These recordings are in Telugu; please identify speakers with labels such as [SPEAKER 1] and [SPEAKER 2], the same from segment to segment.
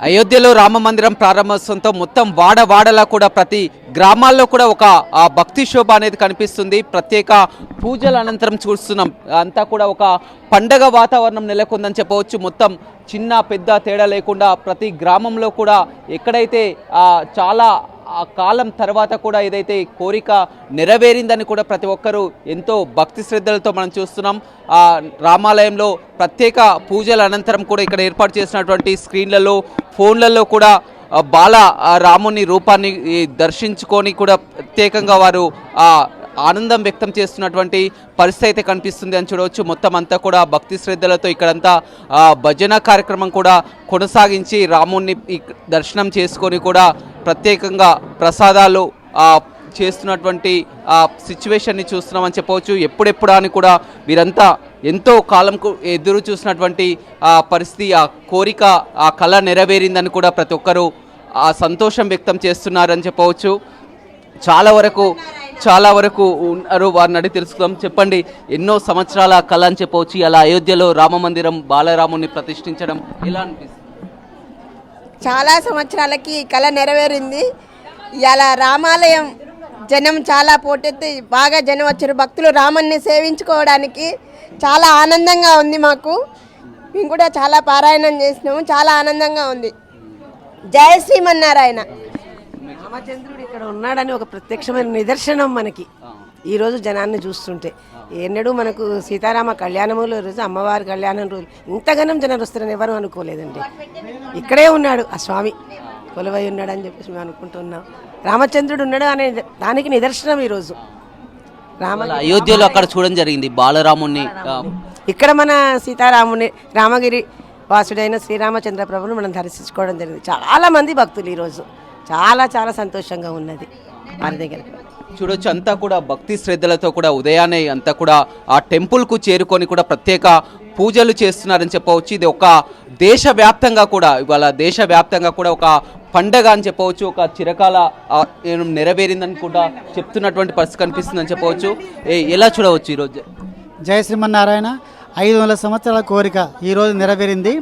[SPEAKER 1] అయోధ్యలో రామ మందిరం ప్రారంభోత్సవంతో మొత్తం వాడవాడలా కూడా ప్రతి గ్రామాల్లో కూడా ఒక భక్తి శోభ అనేది కనిపిస్తుంది. ప్రత్యేక పూజల అనంతరం చూస్తున్నాం, అంతా కూడా ఒక పండగ వాతావరణం నెలకొందని చెప్పవచ్చు. మొత్తం చిన్న పెద్ద తేడా లేకుండా ప్రతి గ్రామంలో కూడా ఎక్కడైతే చాలా కాలం తర్వాత కూడా ఏదైతే కోరిక నెరవేరిందని కూడా ప్రతి ఒక్కరూ ఎంతో భక్తి శ్రద్ధలతో మనం చూస్తున్నాం. రామాలయంలో ప్రత్యేక పూజల అనంతరం కూడా ఇక్కడ ఏర్పాటు చేసినటువంటి స్క్రీన్లలో ఫోన్లలో కూడా రాముని రూపాన్ని దర్శించుకొని కూడా ప్రత్యేకంగా వారు ఆనందం వ్యక్తం చేస్తున్నటువంటి పరిస్థితి అయితే కనిపిస్తుంది అని చూడవచ్చు. మొత్తం అంతా కూడా భక్తి శ్రద్ధలతో ఇక్కడంతా భజన కార్యక్రమం కూడా కొనసాగించి రాముని దర్శనం చేసుకొని కూడా ప్రత్యేకంగా ప్రసాదాలు చేస్తున్నటువంటి సిచ్యువేషన్ని చూస్తున్నామని చెప్పవచ్చు. ఎప్పుడెప్పుడు అని కూడా వీరంతా ఎంతో కాలంకు ఎదురు చూసినటువంటి పరిస్థితి, ఆ కోరిక, ఆ కళ నెరవేరిందని కూడా ప్రతి ఒక్కరూ సంతోషం వ్యక్తం చేస్తున్నారని చెప్పవచ్చు. చాలా వరకు ఉన్నారు, వారిని అడిగి తెలుసుకుందాం. చెప్పండి, ఎన్నో సంవత్సరాల కళ అని చెప్పవచ్చు, అలా అయోధ్యలో రామ మందిరం బాలరాముని ప్రతిష్ఠించడం ఎలా అనిపిస్తుంది?
[SPEAKER 2] చాలా సంవత్సరాలకి ఈ కళ నెరవేరింది. ఇలా రామాలయం జనం చాలా పోటెత్తి బాగా జనం వచ్చారు. భక్తులు రాముని సేవించుకోవడానికి చాలా ఆనందంగా ఉంది మాకు. మేము కూడా చాలా పారాయణం చేసినాము, చాలా ఆనందంగా ఉంది. జయ శ్రీమన్నారాయణ.
[SPEAKER 3] రామచంద్రుడు ఇక్కడ ఉన్నాడని ఒక ప్రత్యక్షమైన నిదర్శనం మనకి ఈరోజు జనాన్ని చూస్తుంటే. ఎన్నడూ మనకు సీతారామ కళ్యాణములో రోజు, అమ్మవారి కళ్యాణం రోజు ఇంతగానం జనాలు వస్తారని ఎవరు అనుకోలేదండి. ఇక్కడే ఉన్నాడు ఆ స్వామి, కొలువై ఉన్నాడు అని చెప్పేసి మేము అనుకుంటున్నాం. రామచంద్రుడు ఉన్నాడు అనే దానికి నిదర్శనం ఈరోజు.
[SPEAKER 1] అయోధ్యలో అక్కడ చూడడం జరిగింది బాలరాముని.
[SPEAKER 3] ఇక్కడ మన సీతారాముని రామగిరి వాసుడైన శ్రీరామచంద్ర ప్రభుని మనం దర్శించుకోవడం జరిగింది. చాలా మంది భక్తులు ఈరోజు చాలా చాలా సంతోషంగా ఉన్నది వారి దగ్గర
[SPEAKER 1] చూడొచ్చు. అంతా కూడా భక్తి శ్రద్ధలతో కూడా ఉదయాన్నే అంతా కూడా ఆ టెంపుల్కు చేరుకొని కూడా ప్రత్యేక పూజలు చేస్తున్నారని చెప్పవచ్చు. ఇది ఒక దేశవ్యాప్తంగా కూడా ఇవాళ దేశవ్యాప్తంగా కూడా ఒక పండగ అని చెప్పవచ్చు. ఒక చిరకాల నెరవేరిందని కూడా చెప్తున్నటువంటి పరిస్థితి కనిపిస్తుందని చెప్పవచ్చు. ఎలా చూడవచ్చు ఈరోజు?
[SPEAKER 4] జయ శ్రీమన్నారాయణ. 500 సంవత్సరాల కోరిక ఈరోజు నెరవేరింది.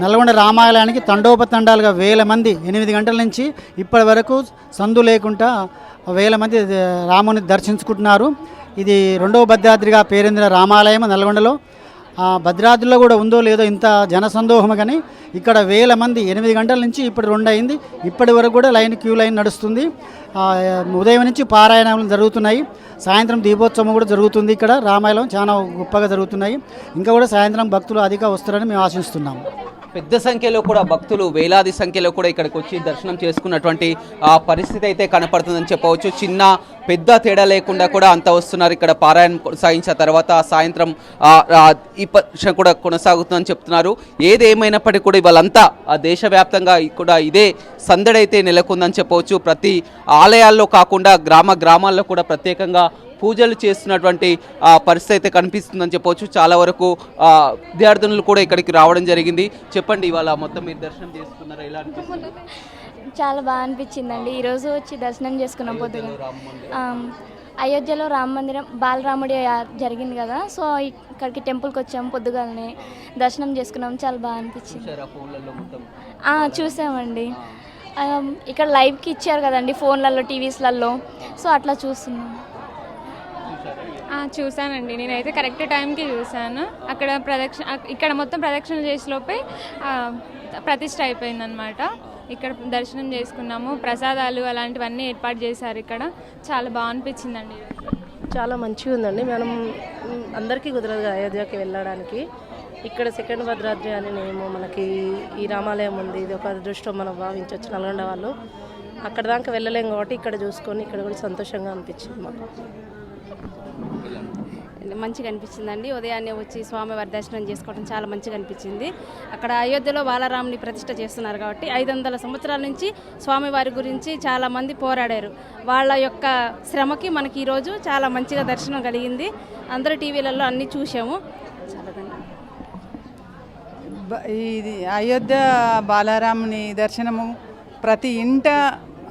[SPEAKER 4] నల్గొండ రామాలయానికి తండోపతండాలుగా 1000 మంది 8 గంటల నుంచి ఇప్పటి వరకు సందు లేకుండా 1000 మంది రాముని దర్శించుకుంటున్నారు. ఇది 2వ భద్రాద్రిగా పేరొందిన రామాలయం నల్గొండలో. భద్రాద్రిలో కూడా ఉందో లేదో ఇంత జనసందోహం, కానీ ఇక్కడ 1000 మంది 8 గంటల నుంచి ఇప్పుడు 2 అయింది. ఇప్పటి వరకు కూడా క్యూ లైన్ నడుస్తుంది. ఉదయం నుంచి పారాయణాలు జరుగుతున్నాయి. సాయంత్రం దీపోత్సవం కూడా జరుగుతుంది. ఇక్కడ రామాయణం చాలా గొప్పగా జరుగుతున్నాయి. ఇంకా కూడా సాయంత్రం భక్తులు అధిక వస్తారని మేము ఆశిస్తున్నాము.
[SPEAKER 1] పెద్ద సంఖ్యలో కూడా భక్తులు వేలాది సంఖ్యలో కూడా ఇక్కడికి వచ్చి దర్శనం చేసుకున్నటువంటి పరిస్థితి అయితే కనపడుతుందని చెప్పవచ్చు. చిన్న పెద్ద తేడా లేకుండా కూడా అంతా వస్తున్నారు. ఇక్కడ పారాయణం కొనసాగించిన తర్వాత సాయంత్రం ఈ పరీక్ష కూడా కొనసాగుతుందని చెప్తున్నారు. ఏదేమైనప్పటికీ కూడా ఇవాళంతా దేశవ్యాప్తంగా కూడా ఇదే సందడైతే నెలకొందని చెప్పవచ్చు. ప్రతి ఆలయాల్లో కాకుండా గ్రామాల్లో కూడా ప్రత్యేకంగా పూజలు చేస్తున్నటువంటి పరిస్థితి అయితే కనిపిస్తుందని చెప్పవచ్చు. చాలా వరకు విద్యార్థులు కూడా ఇక్కడికి రావడం జరిగింది. చెప్పండి, ఇవాళ మొత్తం మీరు దర్శనం చేసుకున్నారా? ఎలా అనిపిస్తుంది?
[SPEAKER 5] చాలా బాగా అనిపించిందండి. ఈరోజు వచ్చి దర్శనం చేసుకున్నాం. పొద్దుగా అయోధ్యలో రామ మందిరం బాలరాముడి జరిగింది కదా, సో ఇక్కడికి టెంపుల్కి వచ్చాము. పొద్దుగానే దర్శనం చేసుకున్నాం. చాలా బాగా అనిపించింది. చూసామండి. ఇక్కడ లైవ్కి ఇచ్చారు కదండి ఫోన్లలో, టీవీస్లలో, సో అట్లా చూస్తున్నాం.
[SPEAKER 6] చూశానండి. నేనైతే కరెక్ట్ టైంకి చూశాను. అక్కడ ఇక్కడ మొత్తం ప్రదక్షిణ చేసేలోపే ప్రతిష్ఠ అయిపోయిందనమాట. ఇక్కడ దర్శనం చేసుకున్నాము. ప్రసాదాలు అలాంటివన్నీ ఏర్పాటు చేశారు. ఇక్కడ చాలా బాగా అనిపించిందండి.
[SPEAKER 7] చాలా మంచిగా ఉందండి. మనం అందరికీ కుదరదు అయోధ్యకి వెళ్ళడానికి. ఇక్కడ సెకండ్ భద్రాద్రి అని మనకి ఈ రామాలయం ఉంది. ఇది ఒక అదృష్టం మనం భావించవచ్చు నల్గొండ వాళ్ళు. అక్కడ దాకా వెళ్ళలేం కాబట్టి ఇక్కడ చూసుకొని ఇక్కడ కూడా సంతోషంగా అనిపించింది మాకు.
[SPEAKER 8] మంచిగా అనిపించిందండి. ఉదయాన్నే వచ్చి స్వామివారి దర్శనం చేసుకోవడం చాలా మంచిగా అనిపించింది. అక్కడ అయోధ్యలో బాలరాముని ప్రతిష్ఠ చేస్తున్నారు కాబట్టి 500 సంవత్సరాల నుంచి స్వామివారి గురించి చాలామంది పోరాడారు. వాళ్ళ యొక్క శ్రమకి మనకి ఈరోజు చాలా మంచిగా దర్శనం కలిగింది. అందరూ టీవీలలో అన్నీ చూసాము.
[SPEAKER 9] ఇది అయోధ్య బాలరాముని దర్శనము ప్రతి ఇంట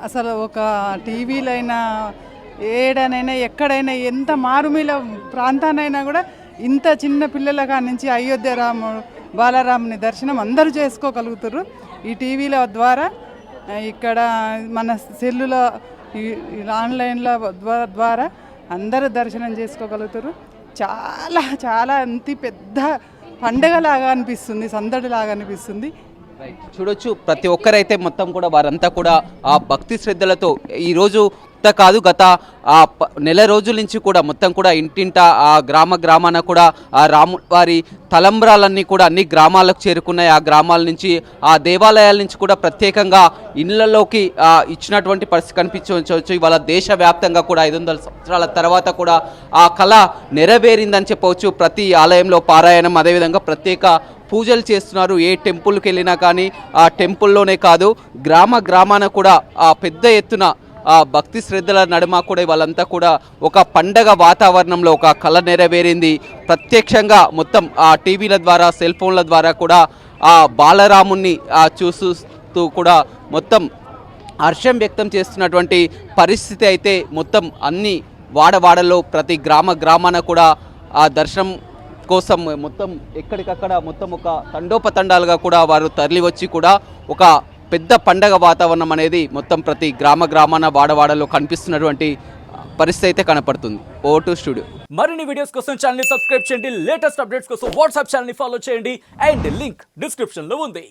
[SPEAKER 9] అసలు ఒక టీవీలో అయినా ఏడనైనా ఎక్కడైనా ఎంత మారుమూల ప్రాంతానైనా కూడా ఇంత చిన్న పిల్లల కాడి నుంచి అయోధ్య బాలరాముని దర్శనం అందరూ చేసుకోగలుగుతారు. ఈ టీవీల ద్వారా ఇక్కడ మన సెల్లుల ఆన్లైన్ల ద్వారా అందరూ దర్శనం చేసుకోగలుగుతారు. చాలా చాలా అంత పెద్ద పండగలాగా అనిపిస్తుంది, సందడిలాగా అనిపిస్తుంది.
[SPEAKER 1] చూడొచ్చు ప్రతి ఒక్కరైతే మొత్తం కూడా వారంతా కూడా ఆ భక్తి శ్రద్ధలతో ఈరోజు కాదు గత నెల రోజుల నుంచి కూడా మొత్తం కూడా ఇంటింట ఆ గ్రామాన కూడా ఆ రాము వారి తలంబ్రాలన్నీ కూడా అన్ని గ్రామాలకు చేరుకున్నాయి. ఆ గ్రామాల నుంచి ఆ దేవాలయాల నుంచి కూడా ప్రత్యేకంగా ఇళ్లలోకి ఇచ్చినటువంటి పరిస్థితి కనిపించవచ్చు. ఇవాళ దేశవ్యాప్తంగా కూడా 500 సంవత్సరాల తర్వాత కూడా ఆ కళ నెరవేరిందని చెప్పవచ్చు. ప్రతి ఆలయంలో పారాయణం, అదేవిధంగా ప్రత్యేక పూజలు చేస్తున్నారు. ఏ టెంపుల్కి వెళ్ళినా కానీ ఆ టెంపుల్లోనే కాదు గ్రామాన కూడా ఆ పెద్ద ఎత్తున ఆ భక్తి శ్రద్ధల నడుమ కూడా వాళ్ళంతా కూడా ఒక పండగ వాతావరణంలో ఒక కళ నెరవేరింది. ప్రత్యక్షంగా మొత్తం ఆ టీవీల ద్వారా, సెల్ ఫోన్ల ద్వారా కూడా ఆ బాలరాముణ్ణి చూస్తూ కూడా మొత్తం హర్షం వ్యక్తం చేస్తున్నటువంటి పరిస్థితి అయితే మొత్తం అన్ని వాడవాడలో ప్రతి గ్రామాన కూడా ఆ దర్శనం కోసం మొత్తం ఎక్కడికక్కడ మొత్తం ఒక తండోపతండాలుగా కూడా వారు తరలి వచ్చి కూడా ఒక పెద్ద పండగ వాతావరణం అనేది మొత్తం ప్రతి గ్రామాన వాడవాడలో కనిపిస్తున్నటువంటి పరిస్థితి అయితే కనపడుతుంది. Vote studio.
[SPEAKER 10] మరిన్ని వీడియోస్ కోసం ఛానల్ ని సబ్స్క్రైబ్ చేయండి. లేటెస్ట్ అప్డేట్స్ కోసం వాట్సాప్ ఛానల్ ని ఫాలో చేయండి. అండ్ లింక్ డిస్క్రిప్షన్ లో ఉంది.